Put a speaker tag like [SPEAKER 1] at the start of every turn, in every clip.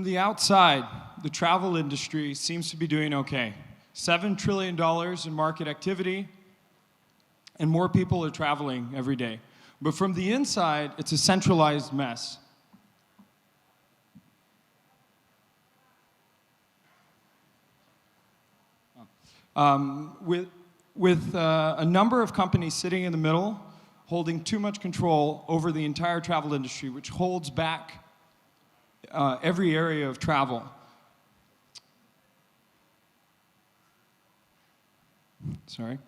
[SPEAKER 1] From the outside, the travel industry seems to be doing okay. $7 trillion in market activity, and more people are traveling every day. But from the inside, it's a centralized mess. With a number of companies sitting in the middle, holding too much control over the entire travel industry, which holds back every area of travel. Sorry.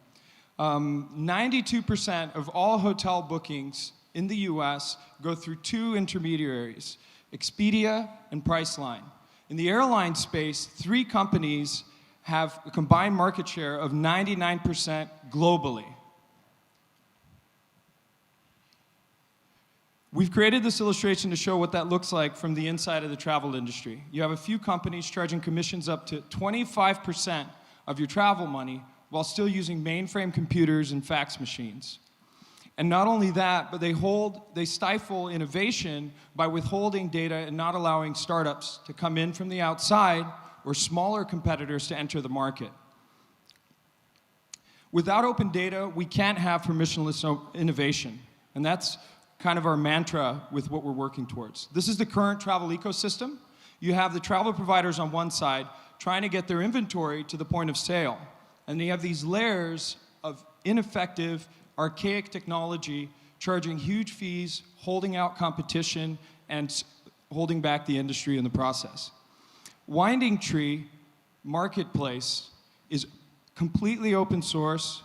[SPEAKER 1] 92% of all hotel bookings in the US go through two intermediaries, Expedia and Priceline. In the airline space, 3 companies have a combined market share of 99% globally. We've created this illustration to show what that looks like from the inside of the travel industry. You have a few companies charging commissions up to 25% of your travel money while still using mainframe computers and fax machines. And not only that, but they stifle innovation by withholding data and not allowing startups to come in from the outside or smaller competitors to enter the market. Without open data, we can't have permissionless innovation. And that's kind of our mantra with what we're working towards. This is the current travel ecosystem. You have the travel providers on one side trying to get their inventory to the point of sale. And you have these layers of ineffective, archaic technology charging huge fees, holding out competition, and holding back the industry in the process. Winding Tree Marketplace is completely open source,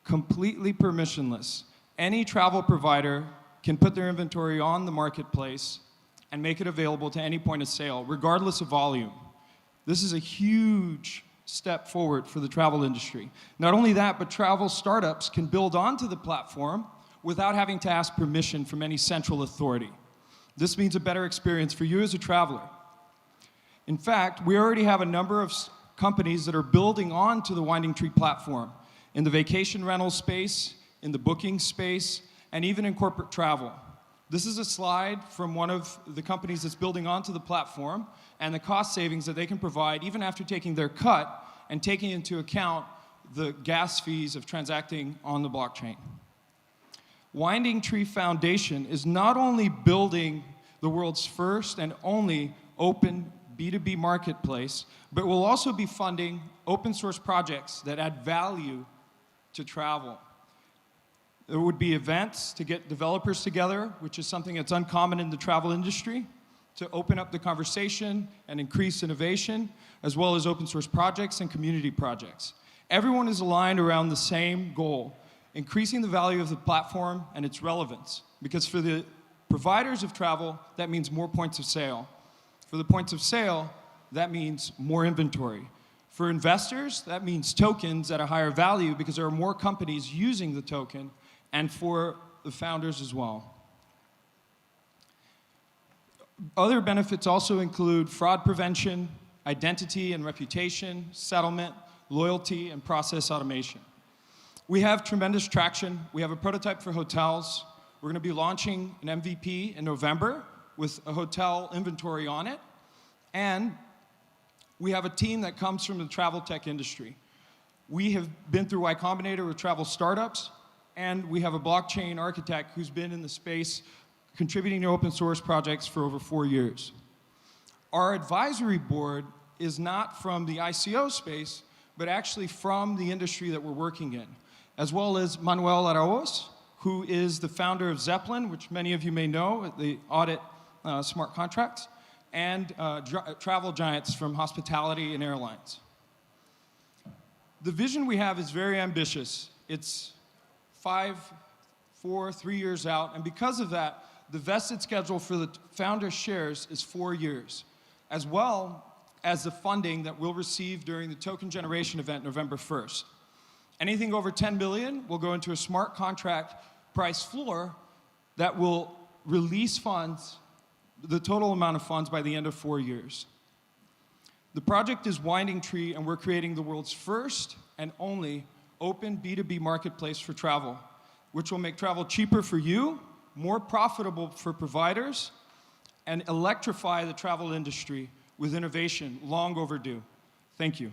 [SPEAKER 1] completely permissionless. Any travel provider can put their inventory on the marketplace and make it available to any point of sale, regardless of volume. This is a huge step forward for the travel industry. Not only that, but travel startups can build onto the platform without having to ask permission from any central authority. This means a better experience for you as a traveler. In fact, we already have a number of companies that are building onto the Winding Tree platform in the vacation rental space, in the booking space, and even in corporate travel. This is a slide from one of the companies that's building onto the platform and the cost savings that they can provide even after taking their cut and taking into account the gas fees of transacting on the blockchain. Winding Tree Foundation is not only building the world's first and only open B2B marketplace, but will also be funding open source projects that add value to travel. There would be events to get developers together, which is something that's uncommon in the travel industry, to open up the conversation and increase innovation, as well as open source projects and community projects. Everyone is aligned around the same goal, increasing the value of the platform and its relevance. Because for the providers of travel, that means more points of sale. For the points of sale, that means more inventory. For investors, that means tokens at a higher value because there are more companies using the token, and for the founders as well. Other benefits also include fraud prevention, identity and reputation, settlement, loyalty, and process automation. We have tremendous traction. We have a prototype for hotels. We're going to be launching an MVP in November with a hotel inventory on it. And we have a team that comes from the travel tech industry. We have been through Y Combinator with travel startups, and we have a blockchain architect who's been in the space contributing to open source projects for over 4 years. Our advisory board is not from the ICO space, but actually from the industry that we're working in, as well as Manuel Arauz, who is the founder of Zeppelin, which many of you may know, they audit smart contracts, and travel giants from hospitality and airlines. The vision we have is very ambitious. It's 3 years out, and because of that, the vested schedule for the founder's shares is 4 years, as well as the funding that we'll receive during the token generation event November 1st. Anything over 10 million will go into a smart contract price floor that will release funds, the total amount of funds, by the end of 4 years. The project is Winding Tree, and we're creating the world's first and only open B2B marketplace for travel, which will make travel cheaper for you, more profitable for providers, and electrify the travel industry with innovation long overdue. Thank you.